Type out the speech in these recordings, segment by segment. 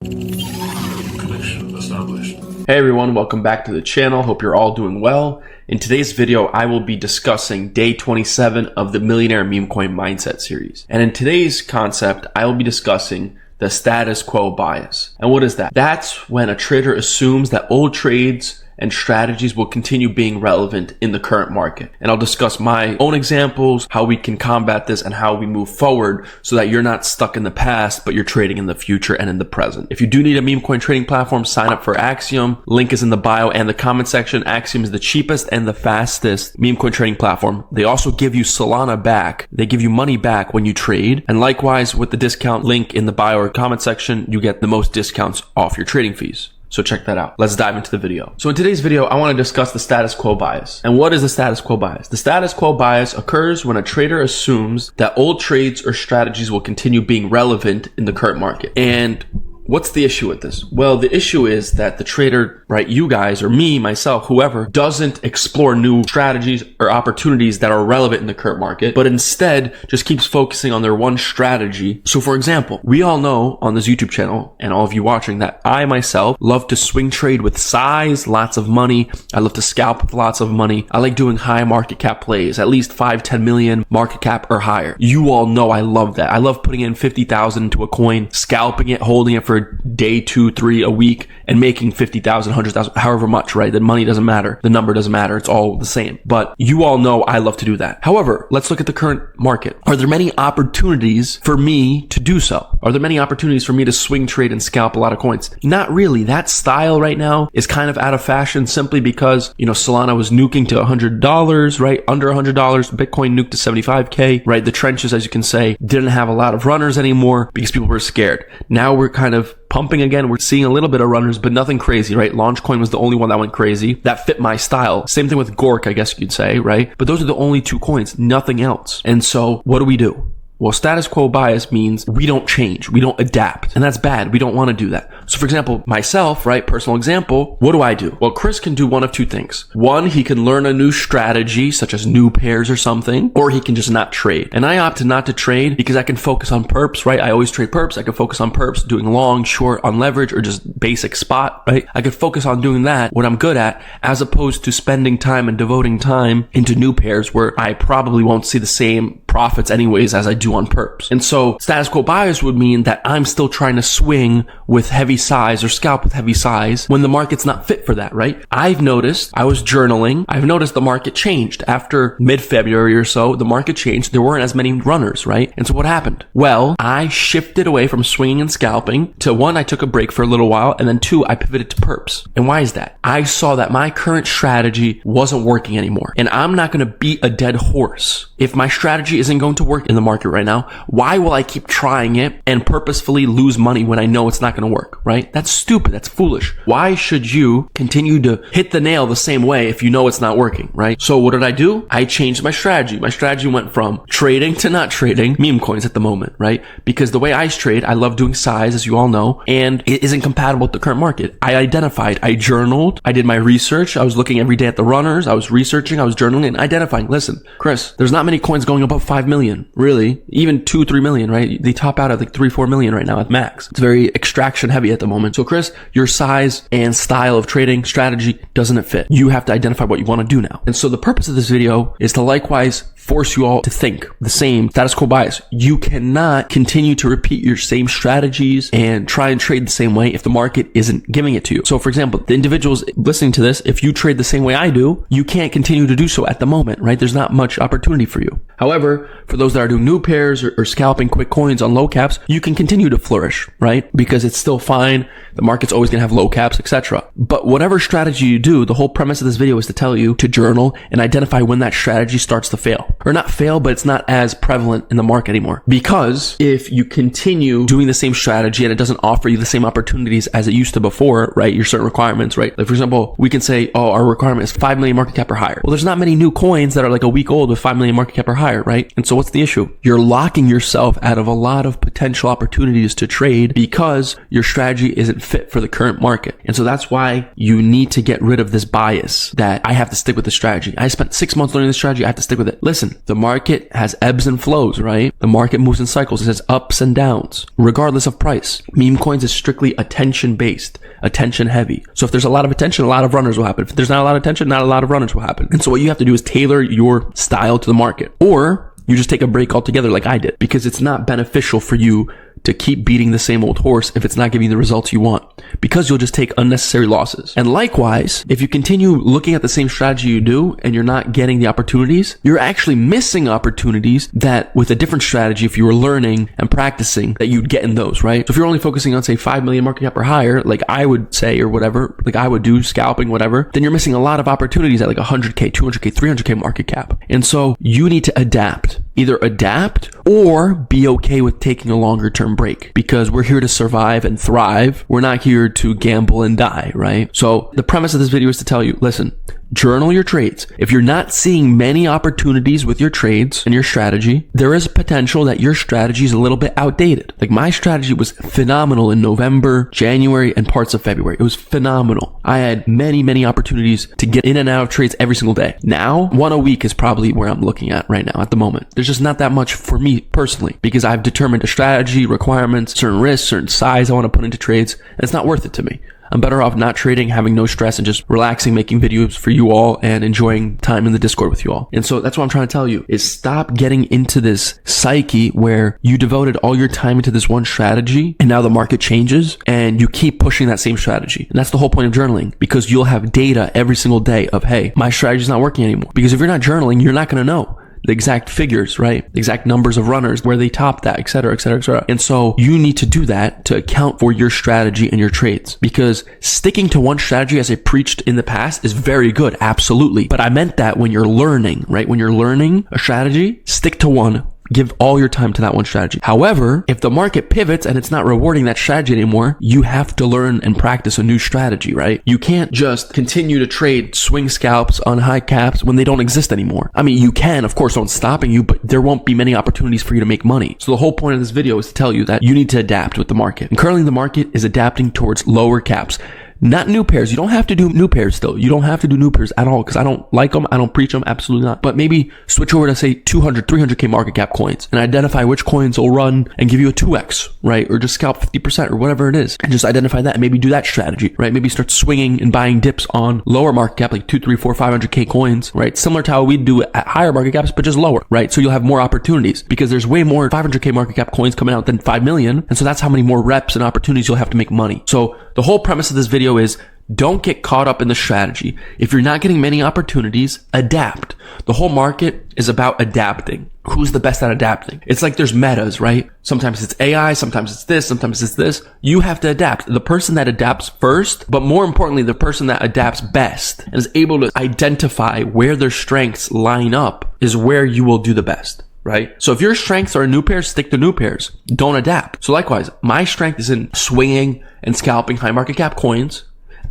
Connection established. Hey everyone, welcome back to the channel. Hope you're all doing well. In today's video, I will be discussing day 27 of the Millionaire Memecoin Mindset series. And in today's concept, I will be discussing the status quo bias. And what is that? That's when a trader assumes that old trades and strategies will continue being relevant in the current market. And I'll discuss my own examples, how we can combat this, and how we move forward so that you're not stuck in the past, but you're trading in the future and in the present. If you do need a meme coin trading platform, sign up for Axiom. Link is in the bio and the comment section. Axiom is the cheapest and the fastest meme coin trading platform. They also give you Solana back. They give you money back when you trade. And likewise, with the discount link in the bio or comment section, you get the most discounts off your trading fees. So check that out. Let's dive into the video. So in today's video, I want to discuss the status quo bias. And what is the status quo bias? The status quo bias occurs when a trader assumes that old trades or strategies will continue being relevant in the current market. And what's the issue with this? Well, the issue is that the trader, right, you guys or me, myself, whoever, doesn't explore new strategies or opportunities that are relevant in the current market, but instead just keeps focusing on their one strategy. So for example, we all know on this YouTube channel and all of you watching that I myself love to swing trade with size, lots of money. I love to scalp with lots of money. I like doing high market cap plays, at least 5-10 million market cap or higher. You all know I love that. I love putting in 50,000 into a coin, scalping it, holding it for day 2, 3, a week, and making 50,000, 100,000, however much, right? The money doesn't matter. The number doesn't matter. It's all the same. But you all know I love to do that. However, let's look at the current market. Are there many opportunities for me to do so? Are there many opportunities for me to swing trade and scalp a lot of coins? Not really. That style right now is kind of out of fashion simply because, Solana was nuking to $100, right? Under $100. Bitcoin nuked to 75K, right? The trenches, as you can say, didn't have a lot of runners anymore because people were scared. Now we're kind of pumping again. We're seeing a little bit of runners, but nothing crazy, right? Launchcoin was the only one that went crazy. That fit my style. Same thing with Gork, I guess you'd say, right? But those are the only two coins, nothing else. And so what do? Well, status quo bias means we don't change. We don't adapt. And that's bad. We don't want to do that. So for example, myself, right? Personal example, what do? Well, Chris can do one of two things. One, he can learn a new strategy, such as new pairs or something, or he can just not trade. And I opt not to trade because I can focus on perps, right? I always trade perps. I can focus on perps, doing long, short, on leverage, or just basic spot, right? I could focus on doing that, what I'm good at, as opposed to spending time and devoting time into new pairs where I probably won't see the same profits anyways as I do on perps. And so status quo bias would mean that I'm still trying to swing with heavy size or scalp with heavy size when the market's not fit for that, right? I've noticed, I was journaling, I've noticed the market changed. After mid-February or so, the market changed. There weren't as many runners, right? And so what happened? Well, I shifted away from swinging and scalping to one, I took a break for a little while, and then two, I pivoted to perps. And why is that? I saw that my current strategy wasn't working anymore. And I'm not going to beat a dead horse. If my strategy isn't going to work in the market right now, why will I keep trying it and purposefully lose money when I know it's not going to work, right? That's stupid. That's foolish. Why should you continue to hit the nail the same way if you know it's not working, right? So what did I do? I changed my strategy. My strategy went from trading to not trading meme coins at the moment, right? Because the way I trade, I love doing size, as you all know, and it isn't compatible with the current market. I identified, I journaled, I did my research. I was looking every day at the runners. I was researching, I was journaling and identifying. Listen, Chris, there's not many coins going above 5 million, really. Even 2-3 million, right? They top out at like 3-4 million right now at max. It's very extraction heavy at the moment. So Chris, your size and style of trading strategy doesn't fit. You have to identify what you want to do now. And so the purpose of this video is to likewise force you all to think the same status quo bias. You cannot continue to repeat your same strategies and try and trade the same way if the market isn't giving it to you. So for example, the individuals listening to this, if you trade the same way I do, you can't continue to do so at the moment, right? There's not much opportunity for you. However, for those that are doing new pairs or scalping quick coins on low caps, you can continue to flourish, right? Because it's still fine. The market's always going to have low caps, etc. But whatever strategy you do, the whole premise of this video is to tell you to journal and identify when that strategy starts to fail. Or not fail, but it's not as prevalent in the market anymore. Because if you continue doing the same strategy and it doesn't offer you the same opportunities as it used to before, right? Your certain requirements, right? Like for example, we can say, oh, our requirement is 5 million market cap or higher. Well, there's not many new coins that are like a week old with 5 million market cap or higher, right? right? And so what's the issue? You're locking yourself out of a lot of potential opportunities to trade because your strategy isn't fit for the current market. And so that's why you need to get rid of this bias that I have to stick with the strategy. I spent 6 months learning this strategy. I have to stick with it. Listen, the market has ebbs and flows, right? The market moves in cycles. It has ups and downs, regardless of price. Meme coins is strictly attention based, attention heavy. So if there's a lot of attention, a lot of runners will happen. If there's not a lot of attention, not a lot of runners will happen. And so what you have to do is tailor your style to the market, or you just take a break altogether like I did, because it's not beneficial for you to keep beating the same old horse if it's not giving you the results you want, because you'll just take unnecessary losses. And likewise, if you continue looking at the same strategy you do and you're not getting the opportunities, you're actually missing opportunities that with a different strategy, if you were learning and practicing, that you'd get in those, right? So if you're only focusing on say 5 million market cap or higher, like I would say, or whatever, like I would do scalping, whatever, then you're missing a lot of opportunities at like 100K, 200K, 300K market cap. And so you need to adapt, either adapt or be okay with taking a longer term break, because we're here to survive and thrive. We're not here to gamble and die, right? So the premise of this video is to tell you, listen, journal your trades. If you're not seeing many opportunities with your trades and your strategy, there is potential that your strategy is a little bit outdated. Like my strategy was phenomenal in November, January, and parts of February. It was phenomenal. I had many opportunities to get in and out of trades every single day. Now, one a week is probably where I'm looking at right now at the moment. There's just not that much for me personally, because I've determined a strategy, requirements, certain risks, certain size I want to put into trades, and it's not worth it to me. I'm better off not trading, having no stress, and just relaxing, making videos for you all and enjoying time in the Discord with you all. And so that's what I'm trying to tell you, is stop getting into this psyche where you devoted all your time into this one strategy and now the market changes and you keep pushing that same strategy. And that's the whole point of journaling, because you'll have data every single day of, hey, my strategy's not working anymore. Because if you're not journaling, you're not going to know the exact figures, right? The exact numbers of runners, where they top that, et cetera, et cetera, et cetera. And so you need to do that to account for your strategy and your trades, because sticking to one strategy, as I preached in the past, is very good. Absolutely. But I meant that when you're learning, right? When you're learning a strategy, stick to one. Give all your time to that one strategy. However, if the market pivots and it's not rewarding that strategy anymore, you have to learn and practice a new strategy, right? You can't just continue to trade swing scalps on high caps when they don't exist anymore. I mean, you can, of course, no one's stopping you, but there won't be many opportunities for you to make money. So the whole point of this video is to tell you that you need to adapt with the market. And currently the market is adapting towards lower caps. Not new pairs. You don't have to do new pairs still. You don't have to do new pairs at all, because I don't like them. I don't preach them. Absolutely not. But maybe switch over to say 200, 300K market cap coins and identify which coins will run and give you a 2x, right? Or just scalp 50% or whatever it is. And just identify that and maybe do that strategy, right? Maybe start swinging and buying dips on lower market cap, like 2, 3, 4, 500K coins, right? Similar to how we do it at higher market caps, but just lower, right? So you'll have more opportunities, because there's way more 500K market cap coins coming out than 5 million. And so that's how many more reps and opportunities you'll have to make money. So the whole premise of this video is, don't get caught up in the strategy. If you're not getting many opportunities, adapt. The whole market is about adapting. Who's the best at adapting? It's like there's metas, right? Sometimes it's AI, sometimes it's this, sometimes it's this. You have to adapt. The person that adapts first, but more importantly, the person that adapts best and is able to identify where their strengths line up, is where you will do the best. Right? So if your strengths are new pairs, stick to new pairs. Don't adapt. So likewise, my strength is in swinging and scalping high market cap coins.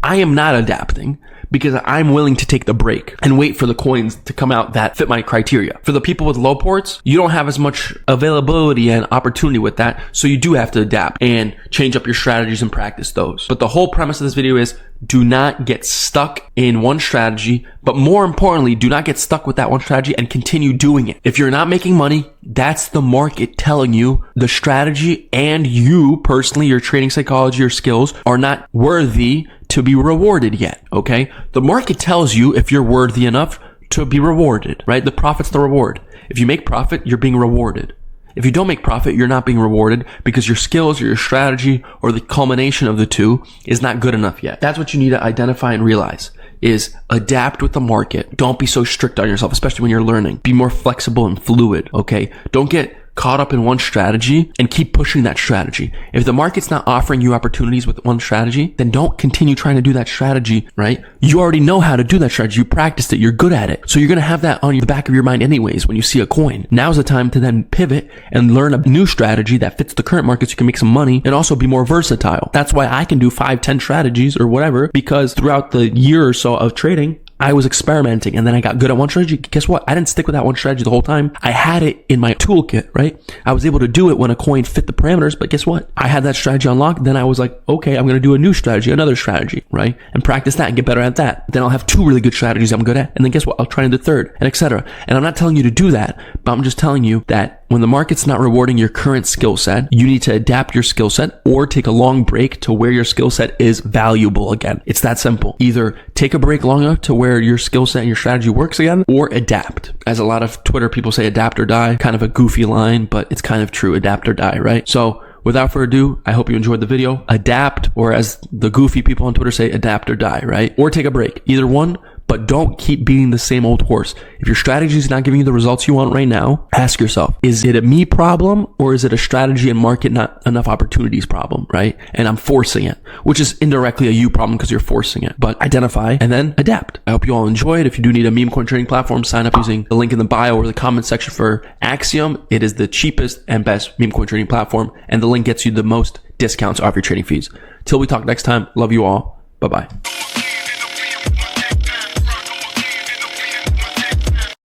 I am not adapting because I'm willing to take the break and wait for the coins to come out that fit my criteria. For the people with low ports, you don't have as much availability and opportunity with that. So you do have to adapt and change up your strategies and practice those. But the whole premise of this video is, do not get stuck in one strategy, but more importantly, do not get stuck with that one strategy and continue doing it. If you're not making money, that's the market telling you the strategy and you personally, your trading psychology, your skills are not worthy to be rewarded yet, okay? The market tells you if you're worthy enough to be rewarded, right? The profit's the reward. If you make profit, you're being rewarded. If you don't make profit, you're not being rewarded because your skills or your strategy or the culmination of the two is not good enough yet. That's what you need to identify and realize, is adapt with the market. Don't be so strict on yourself, especially when you're learning. Be more flexible and fluid, okay? Don't get caught up in one strategy and keep pushing that strategy. If the market's not offering you opportunities with one strategy, then don't continue trying to do that strategy, right? You already know how to do that strategy. You practiced it. You're good at it. So you're going to have that on the back of your mind anyways when you see a coin. Now's the time to then pivot and learn a new strategy that fits the current market so you can make some money and also be more versatile. That's why I can do 5, 10 strategies or whatever, because throughout the year or so of trading, I was experimenting and then I got good at one strategy. Guess what? I didn't stick with that one strategy the whole time. I had it in my toolkit, right? I was able to do it when a coin fit the parameters, but guess what? I had that strategy unlocked. Then I was like, okay, I'm going to do a new strategy, another strategy, right? And practice that and get better at that. Then I'll have 2 really good strategies I'm good at. And then guess what? I'll try into the third, and etc. And I'm not telling you to do that, but I'm just telling you that when the market's not rewarding your current skill set, you need to adapt your skill set or take a long break to where your skill set is valuable again. It's that simple. Either take a break long enough to where your skill set and your strategy works again, or adapt. As a lot of Twitter people say, adapt or die. Kind of a goofy line, but it's kind of true. Adapt or die, right? So without further ado, I hope you enjoyed the video. Adapt, or as the goofy people on Twitter say, adapt or die, right? Or take a break. Either one. But don't keep beating the same old horse. If your strategy is not giving you the results you want right now, ask yourself, is it a me problem or is it a strategy and market not enough opportunities problem, right? And I'm forcing it, which is indirectly a you problem because you're forcing it. But identify and then adapt. I hope you all enjoyed. If you do need a meme coin trading platform, sign up using the link in the bio or the comment section for Axiom. It is the cheapest and best meme coin trading platform, and the link gets you the most discounts off your trading fees. Till we talk next time, love you all. Bye-bye.